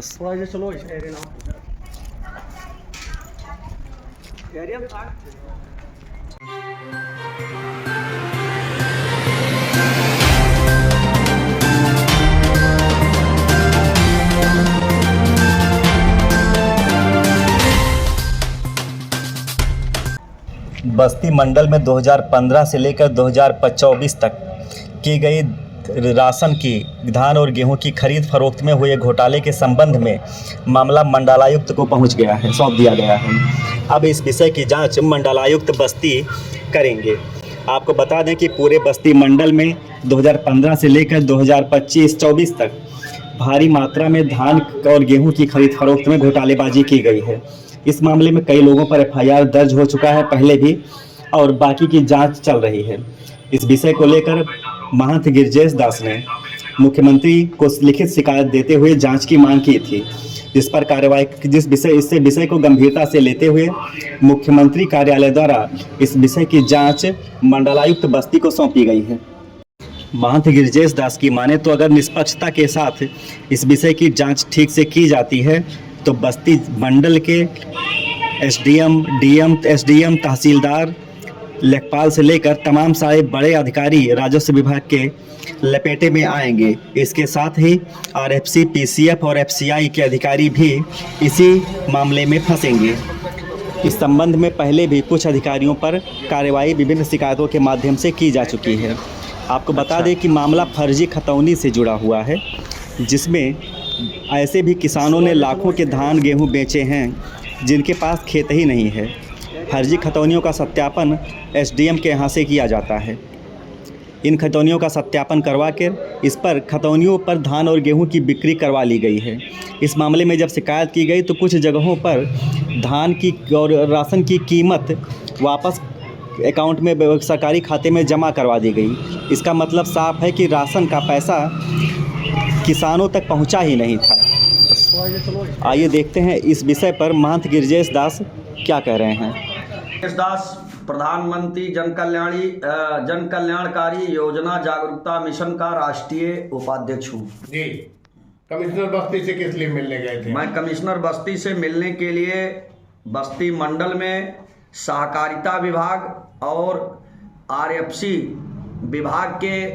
चलो बस्ती मंडल में 2015 से लेकर 2024 तक की गई राशन की धान और गेहूं की खरीद फरोख्त में हुए घोटाले के संबंध में मामला मंडलायुक्त को पहुंच गया है, सौंप दिया गया है। अब इस विषय की जांच मंडलायुक्त बस्ती करेंगे। आपको बता दें कि पूरे बस्ती मंडल में 2015 से लेकर 2025-24 तक भारी मात्रा में धान और गेहूं की खरीद फरोख्त में घोटालेबाजी की गई है। इस मामले में कई लोगों पर FIR दर्ज हो चुका है पहले भी, और बाकी की जांच चल रही है। इस विषय को लेकर महंत गिरजेश दास ने मुख्यमंत्री को लिखित शिकायत देते हुए जांच की मांग की थी, जिस पर कार्रवाई इस विषय को गंभीरता से लेते हुए मुख्यमंत्री कार्यालय द्वारा इस विषय की जांच मंडलायुक्त बस्ती को सौंपी गई है। महंत गिरजेश दास की माने तो अगर निष्पक्षता के साथ इस विषय की जांच ठीक से की जाती है तो बस्ती मंडल के SDM, SDM, तहसीलदार, लेखपाल से लेकर तमाम सारे बड़े अधिकारी राजस्व विभाग के लपेटे में आएंगे। इसके साथ ही RFC, PCF और FCI के अधिकारी भी इसी मामले में फंसेंगे। इस संबंध में पहले भी कुछ अधिकारियों पर कार्रवाई विभिन्न शिकायतों के माध्यम से की जा चुकी है। आपको बता दें कि मामला फर्जी खतौनी से जुड़ा हुआ है, जिसमें ऐसे भी किसानों ने लाखों के धान गेहूं बेचे हैं जिनके पास खेत ही नहीं है। फर्जी खतौनियों का सत्यापन SDM के यहाँ से किया जाता है। इन खतौनियों का सत्यापन करवा कर इस पर खतौनियों पर धान और गेहूं की बिक्री करवा ली गई है। इस मामले में जब शिकायत की गई तो कुछ जगहों पर धान की और राशन की कीमत वापस अकाउंट में सरकारी खाते में जमा करवा दी गई। इसका मतलब साफ है कि राशन का पैसा किसानों तक पहुंचा ही नहीं था। आइए देखते हैं इस विषय पर महंत गिरजेश दास क्या कह रहे हैं। गिरजेश दास, प्रधानमंत्री जन कल्याणकारी योजना जागरूकता मिशन का राष्ट्रीय उपाध्यक्ष हूँ। जी, कमिश्नर बस्ती से किस लिए मिलने गए थे? मैं कमिश्नर बस्ती से मिलने के लिए बस्ती मंडल में सहकारिता विभाग और RFC विभाग के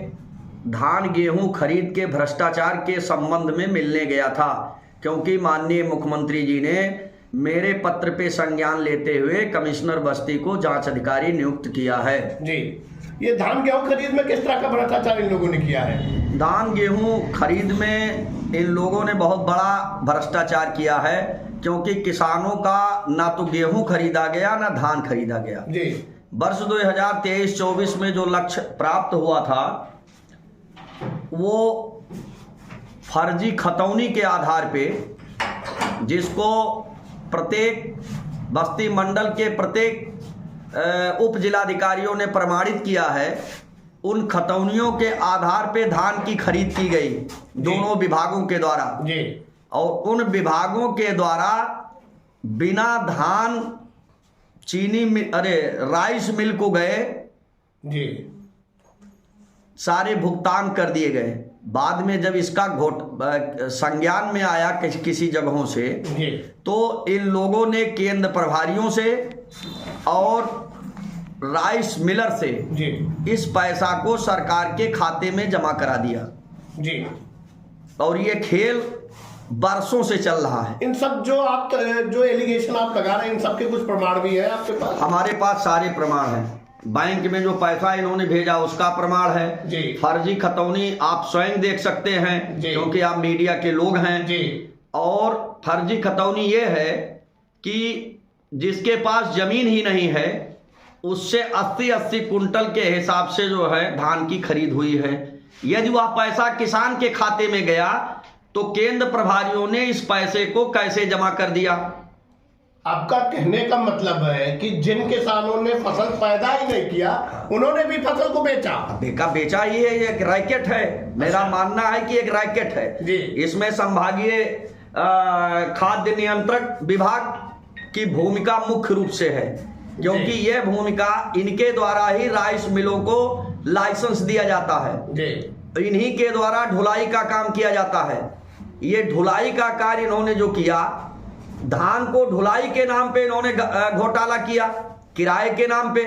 धान गेहूं खरीद के भ्रष्टाचार के संबंध में मिलने गया था, क्योंकि माननीय मुख्यमंत्री जी ने मेरे पत्र पे संज्ञान लेते हुए कमिश्नर बस्ती को जांच अधिकारी नियुक्त किया है। जी, ये धान गेहूं खरीद में किस तरह का भ्रष्टाचार इन लोगों ने किया है? धान गेहूं खरीद में इन लोगों ने बहुत बड़ा भ्रष्टाचार किया है, क्योंकि किसानों का ना तो गेहूं खरीदा गया ना धान खरीदा गया। जी, वर्ष 2023-24 में जो लक्ष्य प्राप्त हुआ था वो फर्जी खतौनी के आधार पे, जिसको प्रत्येक बस्ती मंडल के प्रत्येक उप जिलाधिकारियों ने प्रमाणित किया है, उन खतौनियों के आधार पे धान की खरीद की गई दोनों विभागों के द्वारा। जी, और उन विभागों के द्वारा बिना धान राइस मिल को गए जी सारे भुगतान कर दिए गए। बाद में जब इसका संज्ञान में आया किसी जगहों से, तो इन लोगों ने केंद्र प्रभारियों से और राइस मिलर से इस पैसा को सरकार के खाते में जमा करा दिया जी। और ये खेल बरसों से चल रहा है। इन सब जो एलिगेशन आप लगा रहे हैं, इन सब के कुछ प्रमाण भी है आपके पास? हमारे पास सारे प्रमाण हैं। बैंक में जो पैसा इन्होंने भेजा उसका प्रमाण है जी। फर्जी खतौनी आप स्वयं देख सकते हैं, क्योंकि आप मीडिया के लोग हैं जी। और फर्जी खतौनी ये है कि जिसके पास जमीन ही नहीं है उससे 80-80 कुंटल के हिसाब से जो है धान की खरीद हुई है। यदि वह पैसा किसान के खाते में गया तो केंद्र प्रभारियों ने इस पैसे को कैसे जमा कर दिया? आपका कहने का मतलब है कि जिन किसानों ने फसल पैदा ही नहीं किया उन्होंने भी फसल को बेचा ही है। ये एक रैकेट है। मेरा मानना है कि एक रैकेट है जी। इसमें संभागीय खाद्य नियंत्रक विभाग की भूमिका मुख्य रूप से है, क्योंकि ये भूमिका इनके द्वारा ही राइस मिलों को लाइसेंस दिया जाता है जी। इन्हीं के द्वारा ढुलाई का काम किया जाता है। ये ढुलाई का कार्य इन्होंने जो किया, धान को ढुलाई के नाम पे इन्होंने घोटाला किया, किराए के नाम पे,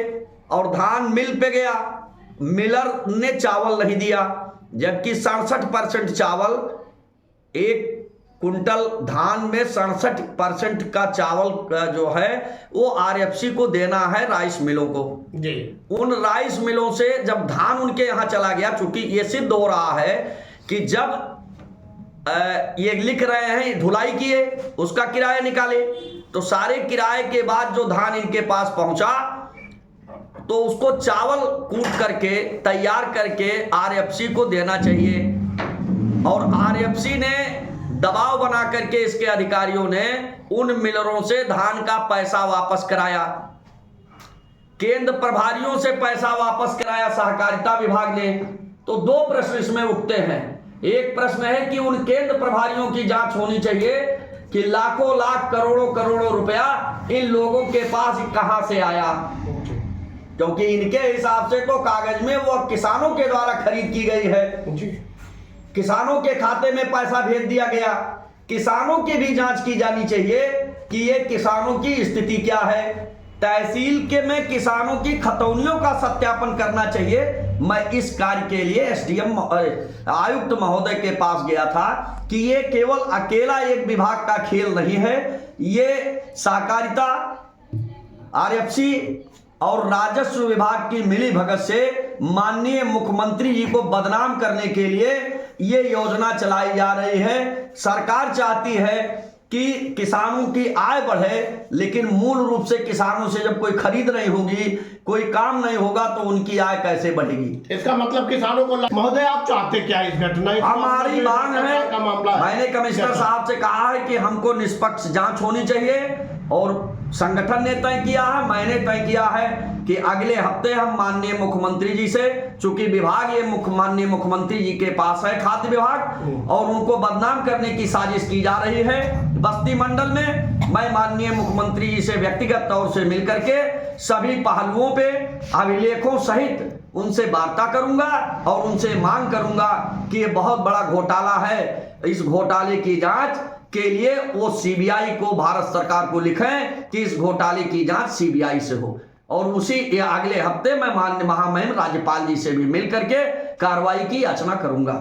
और धान मिल पे गया, मिलर ने चावल नहीं दिया, जबकि 67% चावल, एक कुंटल धान में 67% का चावल जो है वो आरएफसी को देना है राइस मिलों को जी। उन राइस मिलों से जब धान उनके यहाँ चला गया, चूंकि ये सिद्ध हो रहा है कि जब ये लिख रहे हैं ढुलाई किए, उसका किराया निकाले, तो सारे किराए के बाद जो धान इनके पास पहुंचा तो उसको चावल कूट करके तैयार करके आरएफसी को देना चाहिए। और आरएफसी ने दबाव बना करके इसके अधिकारियों ने उन मिलरों से धान का पैसा वापस कराया, केंद्र प्रभारियों से पैसा वापस कराया सहकारिता विभाग ने। तो दो प्रश्न इसमें उठते हैं। एक प्रश्न है कि उन केंद्र प्रभारियों की जांच होनी चाहिए कि लाखों लाख करोड़ों करोड़ों रुपया इन लोगों के पास कहां से आया, क्योंकि इनके हिसाब से तो कागज में वो किसानों के द्वारा खरीद की गई है, किसानों के खाते में पैसा भेज दिया गया। किसानों की भी जांच की जानी चाहिए कि ये किसानों की स्थिति क्या है। तहसील के में किसानों की खतौनियों का सत्यापन करना चाहिए। मैं इस कार्य के लिए एसडीएम आयुक्त महोदय के पास गया था कि ये केवल अकेला एक विभाग का खेल नहीं है, ये सहकारिता, आरएफसी और राजस्व विभाग की मिली भगत से माननीय मुख्यमंत्री जी को बदनाम करने के लिए ये योजना चलाई जा रही है। सरकार चाहती है कि किसानों की आय बढ़े, लेकिन मूल रूप से किसानों से जब कोई खरीद नहीं होगी, कोई काम नहीं होगा, तो उनकी आय कैसे बढ़ेगी। इसका मतलब किसानों को महोदय आप चाहते क्या इस घटना? हमारी मांग है, मैंने कमिश्नर साहब से कहा है कि हमको निष्पक्ष जांच होनी चाहिए, और संगठन ने तय किया है, मैंने तय किया है कि अगले हफ्ते हम माननीय मुख्यमंत्री जी से, चूंकि विभाग ये माननीय मुख्यमंत्री जी के पास है, खाद्य विभाग, और उनको बदनाम करने की साजिश की जा रही है बस्ती मंडल में, मैं माननीय मुख्यमंत्री जी से व्यक्तिगत तौर से मिलकर के सभी पहलुओं पे अभिलेखों सहित उनसे वार्ता करूंगा और उनसे मांग करूंगा कि ये बहुत बड़ा घोटाला है। इस घोटाले की जांच के लिए वो सीबीआई को, भारत सरकार को लिखें कि इस घोटाले की जांच सीबीआई से हो, और उसी अगले हफ्ते मैं माननीय महामहिम राज्यपाल जी से भी मिल करके कार्रवाई की याचना करूंगा।